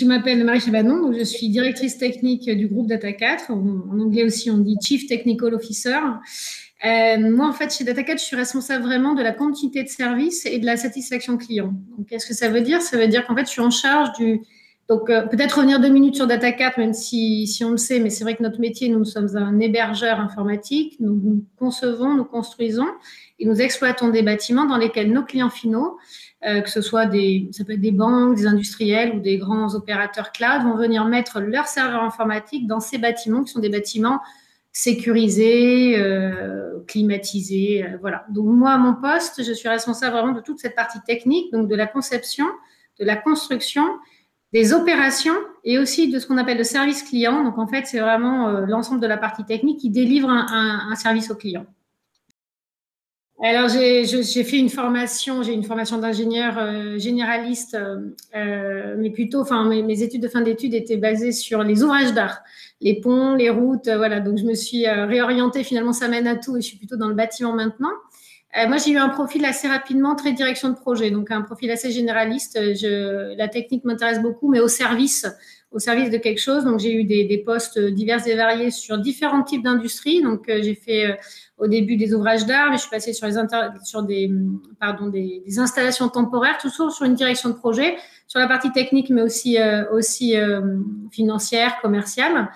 je m'appelle Marie Chabanon, donc je suis directrice technique du groupe Data4. En anglais aussi, on dit Chief Technical Officer. Moi, en fait, chez Data4, je suis responsable vraiment de la continuité de service et de la satisfaction client. Donc, qu'est-ce que ça veut dire? Ça veut dire qu'en fait, je suis en charge du… Donc, peut-être revenir 2 minutes sur Data4, même si on le sait, mais c'est vrai que notre métier, nous sommes un hébergeur informatique. Nous concevons, nous construisons et nous exploitons des bâtiments dans lesquels nos clients finaux, que ce soit ça peut être des banques, des industriels ou des grands opérateurs cloud, vont venir mettre leurs serveurs informatiques dans ces bâtiments qui sont des bâtiments sécurisés, climatisés, voilà. Donc moi, à mon poste, je suis responsable vraiment de toute cette partie technique, donc de la conception, de la construction, des opérations et aussi de ce qu'on appelle le service client. Donc en fait, c'est vraiment l'ensemble de la partie technique qui délivre un service au client. Alors, j'ai fait une formation, j'ai une formation d'ingénieur généraliste, mais plutôt, enfin, mes études de fin d'études étaient basées sur les ouvrages d'art, les ponts, les routes, voilà. Donc, je me suis réorientée. Finalement, ça mène à tout et je suis plutôt dans le bâtiment maintenant. Moi, j'ai eu un profil assez rapidement, très direction de projet, donc un profil assez généraliste. La technique m'intéresse beaucoup, mais au service de quelque chose. Donc, j'ai eu des postes divers et variés sur différents types d'industries. Donc, j'ai fait au début des ouvrages d'art, mais je suis passée sur des installations temporaires, toujours sur une direction de projet, sur la partie technique, mais aussi financière, commerciale,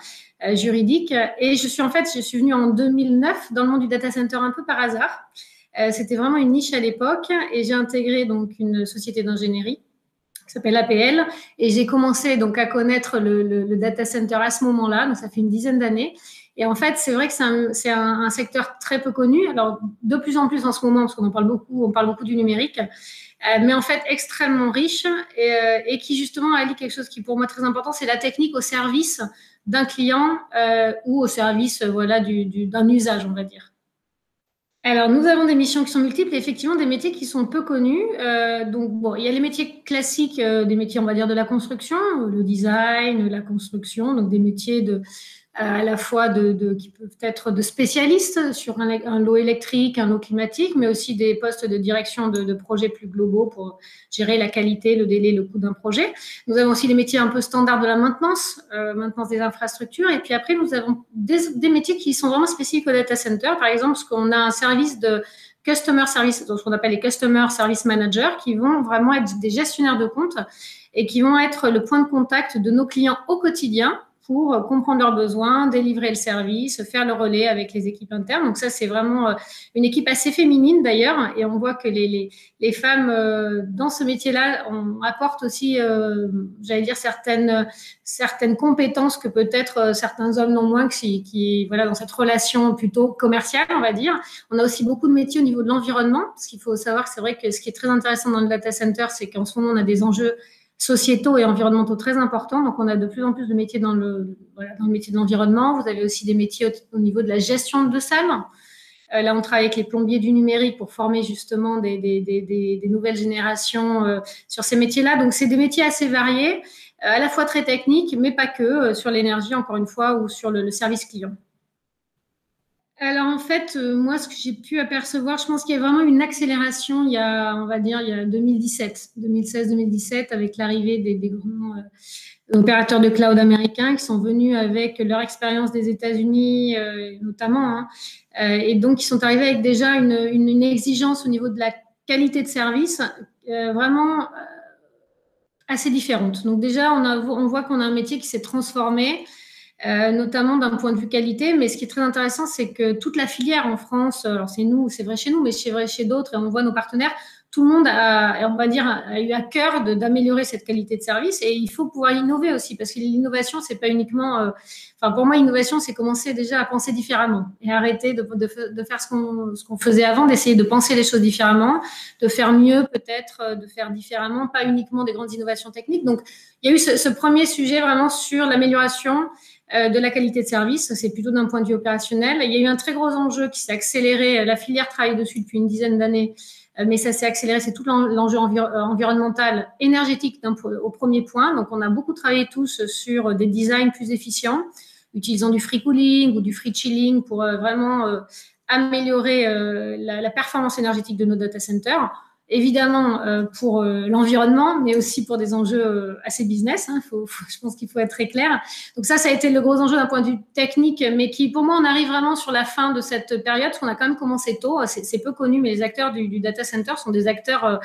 juridique. Et je suis venue en 2009 dans le monde du data center un peu par hasard. C'était vraiment une niche à l'époque et j'ai intégré donc une société d'ingénierie qui s'appelle APL et j'ai commencé donc à connaître le data center à ce moment-là, donc ça fait une dizaine d'années. Et en fait, c'est vrai que c'est un secteur très peu connu. Alors, de plus en plus en ce moment, parce qu'on on parle beaucoup du numérique, mais en fait extrêmement riche et qui justement allie quelque chose qui pour moi est très important, c'est la technique au service d'un client ou au service voilà d'un usage, on va dire. Alors, nous avons des missions qui sont multiples et effectivement des métiers qui sont peu connus. Donc, bon, il y a les métiers classiques, des métiers, on va dire, de la construction, le design, la construction, donc des métiers à la fois qui peuvent être de spécialistes sur un lot électrique, un lot climatique, mais aussi des postes de direction de projets plus globaux pour gérer la qualité, le délai, le coût d'un projet. Nous avons aussi les métiers un peu standards de la maintenance des infrastructures. Et puis après, nous avons des métiers qui sont vraiment spécifiques au data center. Par exemple, parce qu'on a un service de customer service, donc ce qu'on appelle les customer service managers, qui vont vraiment être des gestionnaires de compte et qui vont être le point de contact de nos clients au quotidien pour comprendre leurs besoins, délivrer le service, faire le relais avec les équipes internes. Donc ça, c'est vraiment une équipe assez féminine d'ailleurs. Et on voit que les femmes dans ce métier-là apportent aussi, j'allais dire, certaines compétences que peut-être certains hommes n'ont moins voilà, dans cette relation plutôt commerciale, on va dire. On a aussi beaucoup de métiers au niveau de l'environnement. Parce qu'il faut savoir que c'est vrai que ce qui est très intéressant dans le data center, c'est qu'en ce moment, on a des enjeux sociétaux et environnementaux très importants. Donc, on a de plus en plus de métiers dans le métier de l'environnement. Vous avez aussi des métiers au niveau de la gestion de salles. Là, on travaille avec les plombiers du numérique pour former justement des nouvelles générations sur ces métiers-là. Donc, c'est des métiers assez variés, à la fois très techniques, mais pas que, sur l'énergie, encore une fois, ou sur le service client. Alors en fait, moi, ce que j'ai pu apercevoir, je pense qu'il y a vraiment une accélération il y a 2016-2017, avec l'arrivée des grands opérateurs de cloud américains qui sont venus avec leur expérience des États-Unis notamment, hein, et donc ils sont arrivés avec déjà une exigence au niveau de la qualité de service vraiment assez différente. Donc déjà, on voit qu'on a un métier qui s'est transformé, notamment d'un point de vue qualité. Mais ce qui est très intéressant, c'est que toute la filière en France, alors c'est vrai chez nous, mais c'est vrai chez d'autres, et on voit nos partenaires, tout le monde a eu à cœur d'améliorer cette qualité de service. Et il faut pouvoir innover aussi, parce que l'innovation, c'est pas uniquement… pour moi, l'innovation, c'est commencer déjà à penser différemment et arrêter de faire ce qu'on faisait avant, d'essayer de penser les choses différemment, de faire mieux peut-être, de faire différemment, pas uniquement des grandes innovations techniques. Donc, il y a eu ce premier sujet vraiment sur l'amélioration de la qualité de service. C'est plutôt d'un point de vue opérationnel. Il y a eu un très gros enjeu qui s'est accéléré. La filière travaille dessus depuis une dizaine d'années, mais ça s'est accéléré. C'est tout l'enjeu environnemental, énergétique au premier point. Donc, on a beaucoup travaillé tous sur des designs plus efficients, utilisant du free cooling ou du free chilling pour vraiment améliorer la performance énergétique de nos data centers. évidemment pour l'environnement, mais aussi pour des enjeux assez business. Hein, je pense qu'il faut être très clair. Donc ça a été le gros enjeu d'un point de vue technique, mais qui, pour moi, on arrive vraiment sur la fin de cette période, parce qu'on a quand même commencé tôt. C'est peu connu, mais les acteurs du data center sont des acteurs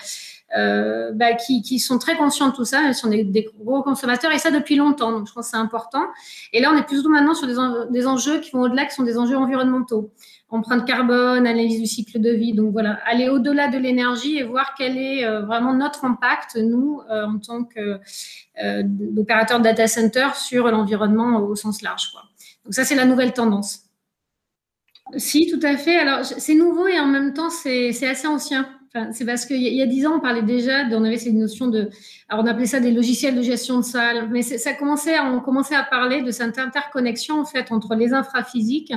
qui sont très conscients de tout ça, ils sont des gros consommateurs, et ça depuis longtemps. Donc je pense que c'est important. Et là, on est plutôt maintenant sur des enjeux qui vont au-delà, qui sont des enjeux environnementaux. Empreinte carbone, analyse du cycle de vie. Donc voilà, aller au-delà de l'énergie et voir quel est vraiment notre impact, nous, en tant qu'opérateurs de data center, sur l'environnement au sens large, quoi. Donc ça, c'est la nouvelle tendance. Si, tout à fait. Alors, c'est nouveau et en même temps, c'est assez ancien. Enfin, c'est parce qu'il y a 10 ans, on parlait déjà, on avait cette notion de, alors on appelait ça des logiciels de gestion de salle, mais on commençait à parler de cette interconnexion en fait entre les infraphysiques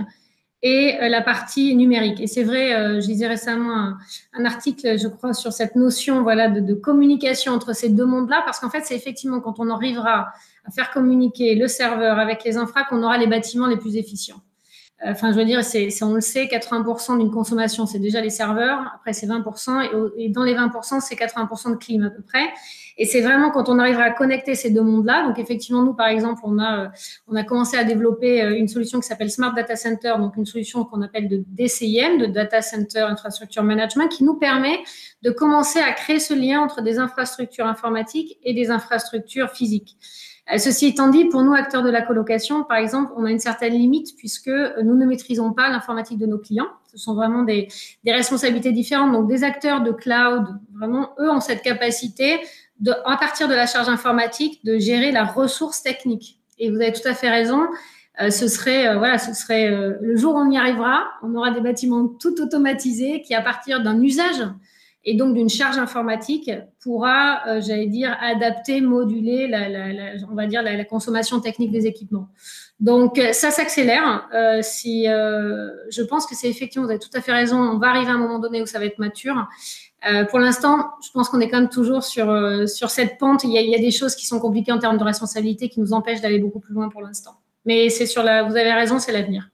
et la partie numérique. Et c'est vrai, je lisais récemment un article, je crois, sur cette notion, voilà, de communication entre ces deux mondes-là, parce qu'en fait, c'est effectivement quand on arrivera à faire communiquer le serveur avec les infras qu'on aura les bâtiments les plus efficients. Enfin, je veux dire, on le sait, 80% d'une consommation, c'est déjà les serveurs. Après, c'est 20%. Et dans les 20%, c'est 80% de clim à peu près. Et c'est vraiment quand on arrivera à connecter ces deux mondes-là. Donc, effectivement, nous, par exemple, on a commencé à développer une solution qui s'appelle Smart Data Center, donc une solution qu'on appelle de DCIM, de Data Center Infrastructure Management, qui nous permet de commencer à créer ce lien entre des infrastructures informatiques et des infrastructures physiques. Ceci étant dit, pour nous, acteurs de la colocation, par exemple, on a une certaine limite puisque nous ne maîtrisons pas l'informatique de nos clients. Ce sont vraiment des responsabilités différentes. Donc, des acteurs de cloud, vraiment, eux ont cette capacité, à partir de la charge informatique, de gérer la ressource technique. Et vous avez tout à fait raison. Ce serait le jour où on y arrivera, on aura des bâtiments tout automatisés qui, à partir d'un usage et donc d'une charge informatique, pourra, adapter, moduler la consommation technique des équipements. Donc, ça s'accélère. Je pense que c'est effectivement, vous avez tout à fait raison, on va arriver à un moment donné où ça va être mature. Pour l'instant, je pense qu'on est quand même toujours sur cette pente. Il y a des choses qui sont compliquées en termes de responsabilité qui nous empêchent d'aller beaucoup plus loin pour l'instant. Mais vous avez raison, c'est l'avenir.